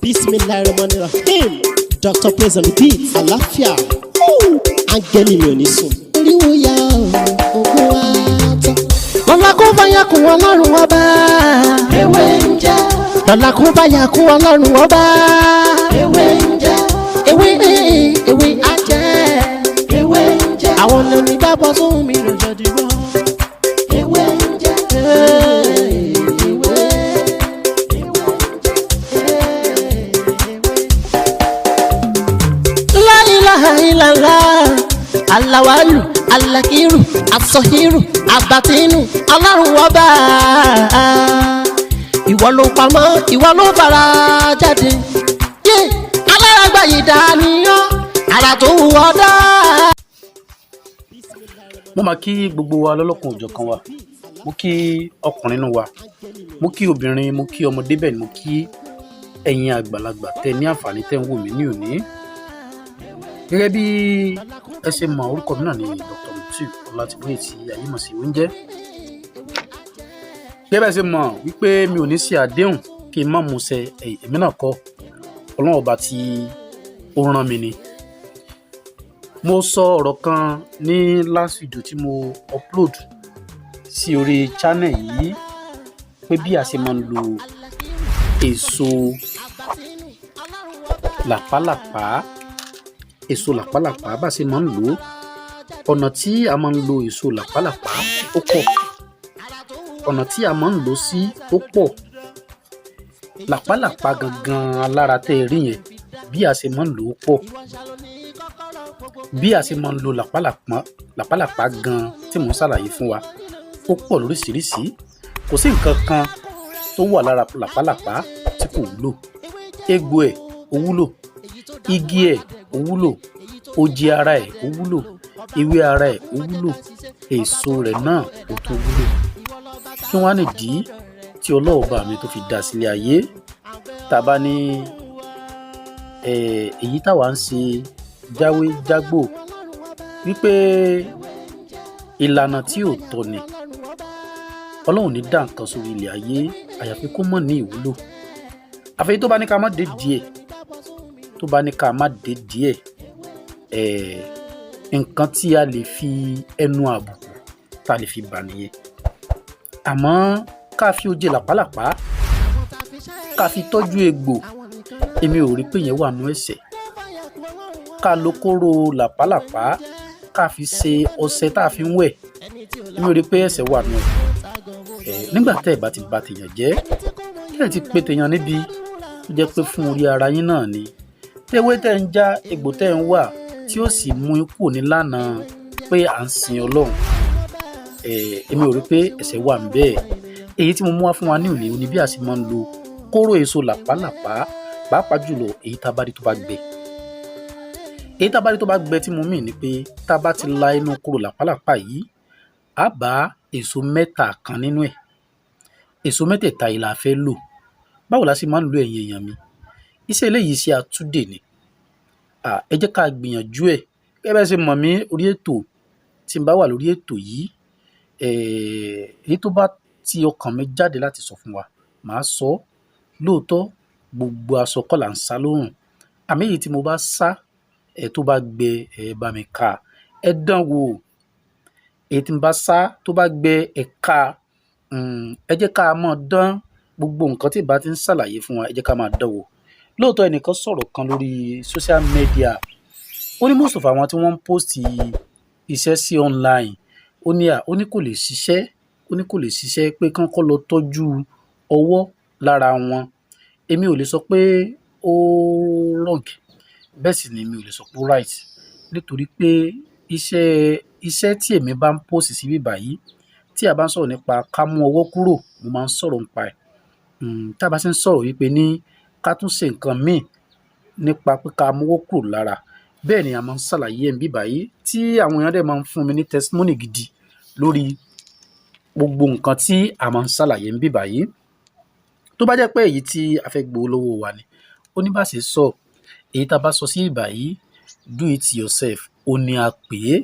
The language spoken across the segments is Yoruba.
Bismillahirrahmanirrahim. Dr. Praise and Repeat. Àlàáfíà. Áńgẹ́lì mi ò ní sùn. Oríwo ya ògùn wa tán. Lọ́la kó bá yà kún Ọlọ́run ọba. Ewé ń jẹ́. Lọ́la kó bá yà kún Ọlọ́run ọba. Ewé ń jẹ́. Ewé á jẹ́. Ewé ń jẹ́. Àwọn lóní dábọ̀ sóhun mi lọ́jọ́ dìbò. Ewé ń jẹ́. Alawalu, alakiru, asọhiru, abatinu, Ọlọ́run ọba. Ìwọ ló pamọ́, ìwọ ló fara jáde. Alárágbá yìí dániyàn, ara tó wù ọ́ dá. Mo máa kí gbogbo wa lọ́lọ́kan òjọ̀kan wa. Mo kí ọkùnrin nínú wa. Mo kí obìnrin, mo kí ọmọdé bẹ́ẹ̀ ni mo kí ẹ̀yin àgbàlagbà tẹ́ ní àǹfààní tẹ́ ń wò mí ní òní. Gẹ́gẹ́ bí ẹ ṣe mọ orúkọ mi náà ni Dr. Mutiu Ọlátìbóyè tí ayé mọ̀ sí oúnjẹ. Gẹ́gẹ́ bí ẹ ṣe mọ̀ wípé mi ò ní ṣe àdéhùn kí n má mú ṣẹ èmi náà kọ́ Ọlọ́run ọba tí ó rán mi ni. Mo sọ ọ̀rọ̀ kan ní last video tí mo upload sí orí channel yìí pé bí a ṣe máa ń lo èso làpálàpá bá ṣe máa ń lò ó. Ọ̀nà tí a máa ń lo èso làpálàpá ó pọ̀, ọ̀nà tí a máa ń lò sí ó pọ̀. Làpálàpá gangan alára tẹ́ ẹ rí yẹn bí a ṣe máa ń lò ó pọ̀. Bí a ṣe máa ń lo làpálàpá gan tí mò ń ṣàlàyé fún wa ó pọ̀ lóríṣiríṣi. Kò sí nǹkan kan tó wà lára làpálàpá tí kò wúlò. Egbò ẹ̀ ó wúlò, igi ẹ̀ ó wúlò, oje ara ẹ̀ ó wúlò, ewé ara ẹ̀ ó wúlò, èso rẹ̀ náà ó tún wúlò. Kí wọ́n á nìdí tí Ọlọ́run bá mi tó fi dá sílé ayé. Tá bá ní èyí táwa ń ṣe jáwé jágbò wípé ìlànà tí ò tọ́ ni. Ọlọ́run ní dá nǹkan sórí ilẹ̀ ayé àyàfi kó mọ̀ ní ìwúlò. Àfi tó bá ní ká má dé díẹ̀, tó bá ní ká má dé díẹ̀, nǹkan tí a lè fi ẹnu àbùkù tá lè fi bà nìyẹn. Àmọ́ ká fi oje làpálàpá ká fi tọ́jú egbò, èmi ò rí pé yẹn wà nú ẹ̀ṣẹ̀. Ká lo kóró làpálàpá ká fi ṣe ọṣẹ tá a fi ń wẹ̀, èmi ò rí pé ẹ̀ṣẹ̀ wà nú ẹ̀. Nígbà tẹ́ ẹ̀ bá ti bà tèèyàn jẹ́, tẹ́ ẹ̀ ti pe tèèyàn níbi tó jẹ́ pé fún orí ara yín náà ni. Tewé tẹ́ ń já, egbò tẹ́ ń wà tí ó sì mú ikú nílànà pé à ń sin Ọlọ́run, èmi ò rí pé ẹ̀ṣẹ̀ wà ń bẹ́ẹ̀. Èyí tí mo mú wá fún wa ní òní ni bí a ṣe máa ń lo kóró èso làpálàpá, pàápàá jùlọ èyí tá a bá rí tó bá gbẹ. Èyí tá a bá rí tó bá gbẹ tí mo mì ní pé tá a bá ti la inú kóró làpálàpá yìí, á bá èso mẹ́ta kan nínú ẹ̀. Èso mẹ́tẹ̀ẹ̀ta yìí la fẹ́ lò. Báwo la ṣe máa ń lo ẹ̀yin èèyàn mi? Iṣẹ́ eléyìí ṣe àtúndè ni. Ẹ jẹ́ ká gbìyànjú ẹ̀. Gẹ́gẹ́ bí ẹ ṣe mọ̀ mí orí ètò, tí n bá wà lórí ètò yìí, èyí tó bá ti ọkàn mi jáde láti sọ fún wa, màá sọ. Lóòótọ́ gbogbo aṣọ kọ́ là ń sá lórùn. Àmì èyí tí mo bá sá, tó bá gbẹ, bá mi ká. Ẹ dán wò. Èyí tí mo bá sá tó bá gbẹ, ẹ ká. Ẹ jẹ́ ká máa dán gbogbo nǹkan tí ìbá ti ń ṣàlàyé fún wa, ẹ jẹ́ ká máa dán wò. Lóòótọ́ ẹnìkan sọ̀rọ̀ kan lórí social media. Ó ní most of àwọn tí wọ́n ń post iṣẹ́ sí online, ó ní kò lè ṣiṣẹ́, pé kán kọ́ lọ tọ́jú ọwọ́ lára wọn. Èmi ò lè sọ pé ó wrong, bẹ́ẹ̀ sì ni mi ò lè sọ pé ó right. Nítorí pé iṣẹ́ tí èmi bá ń post sí bíbà yìí, tí a bá ń sọ̀rọ̀ nípa ká mú ọwọ́ kúrò, mo máa ń sọ̀rọ̀ nípa ẹ̀. Tá a bá sì ń sọ̀rọ̀ wípé ní ká tún ṣe nǹkan míì nípa pé ká mú ọwọ́ kúrò lára, bẹ́ẹ̀ ni a máa ń ṣàlàyé ẹ̀ bíbà yìí tí àwọn èèyàn dẹ̀ máa ń fún mi ní testimony gidi lórí gbogbo nǹkan tí a máa ń ṣàlàyé bíbà yìí. Tó bá jẹ́ pé èyí tí a fẹ́ gbowó lọ́wọ́ wa ni, ó ní bá ṣe sọ. Èyí tá a bá sọ sí bíbà yìí, do it yourself, ó ní a pè é.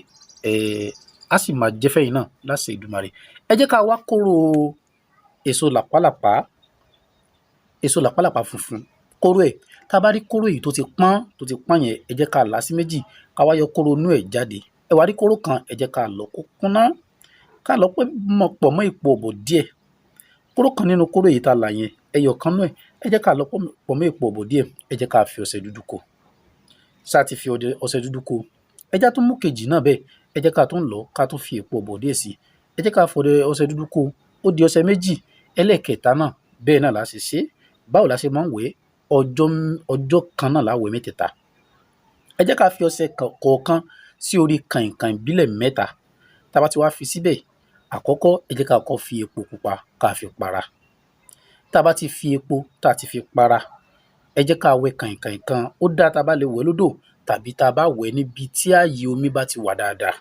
Á sì máa jẹ́ fẹ́yìn náà láṣẹ Èdùmàrè. Ẹ jẹ́ ká wá kóró èso làpálàpá funfun, kóró ẹ̀. Tá a bá rí kóró èyí tó ti pọ́n yẹn, ẹ jẹ́ ká là á sí méjì, ká wá yọ kóró inú ẹ̀ jáde. Ẹ wá rí kóró kan, ẹ jẹ́ ká lọ̀ kó kúnná, ká lọ̀ pọ̀ mọ́ epo ọ̀bọ̀ díẹ̀. Kóró kan nínú kóró èyí tá a là yẹn, ẹyọ kan nínú ẹ̀, ẹ jẹ́ ká lọ̀ pọ̀ mọ́ epo ọ̀bọ̀ díẹ̀, ẹ jẹ́ ká fi ọṣẹ dúdú kó. Ṣá ti fi ọṣẹ dúdú kó, ẹ jẹ́ tún mú kejì náà bẹ́ẹ̀, ẹ jẹ́ ká tún lọ̀, ká tún fi epo ọ̀bọ̀ díẹ̀ sí. Ẹ jẹ́ ká fi ọṣẹ dúdú kó, ó di ọṣẹ méjì. Ẹlẹ́ẹ̀kẹta náà bẹ́ẹ̀ náà la ṣe ṣe. Báwo la ṣe máa ń wẹ̀? Ọjọ́ kan náà la wẹ̀ mẹ́tẹ̀ẹ̀ta. Ẹ jẹ́ ká fi ọṣẹ kọ̀ọ̀kan sí orí kàìnkàìn ìbílẹ̀ mẹ́ta. Tá a bá ti wá fi síbẹ̀, àkọ́kọ́ ẹ jẹ́ ká kọ́kọ́ fi epo pupa ká fi para. Tá a bá ti fi epo tá a ti fi para, ẹ jẹ́ ká wẹ̀ kàìnkàìn kan. Ó dáa tá a bá lè wẹ̀ lódò tàbí tá a bá wẹ̀ níbi tí ààyè omi bá ti wà dáadáa.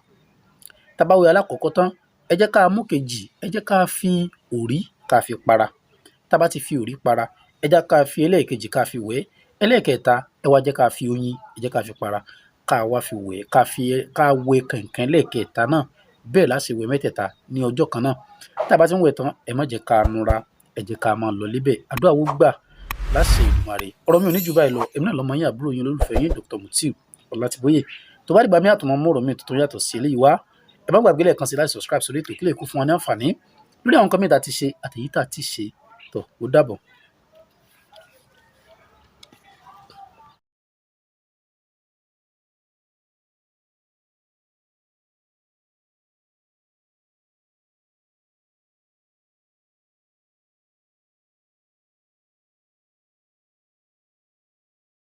Tá a bá wẹ̀ alákọ̀ọ́kọ́ tán, ẹ jẹ́ ká mú kejì, ẹ jẹ́ ká fi òrí ká fi para. Tá a bá ti fi òrí para, ẹ jẹ́ ká fi ẹlẹ́ẹ̀kejì ká fi wẹ̀. Ẹlẹ́ẹ̀kẹta, ẹ wá jẹ́ ká fi oyin, ẹ jẹ́ ká fi para, ká wá fi wẹ̀, ká wẹ̀ kàìnkàìn lẹ́ẹ̀kẹta náà. Bẹ́ẹ̀ la ṣe wẹ̀ mẹ́tẹ̀ẹ̀ta ní ọjọ́ kan náà. Tá a bá ti ń wẹ̀ tán, ẹ má jẹ́ ká nura, ẹ jẹ́ ká máa lọ lébẹ̀. Àdúrà wo gbà láṣẹ Èdùmàrè. Ọ̀rọ̀ mi ò ní jù báyìí lọ. Èmi náà lọmọ yín, àbúrò yín, olólùfẹ́ yín, Dr. Mutiu Ọlátìbóyè. Tó bá dìgbà mí àtúmọ̀ mú ọ̀rọ̀ mi tuntun yàtọ̀ sí eléyìí wá, ẹ má gbàgbé lẹ́ẹ̀kan sí láti subscribe sórí ètò kílẹ̀ kú fún wa ní àǹfààní lórí àwọn nǹkan mìíràn tá a ti ṣe àtèyí tá a ti ṣe. Tó, ó dàbọ̀.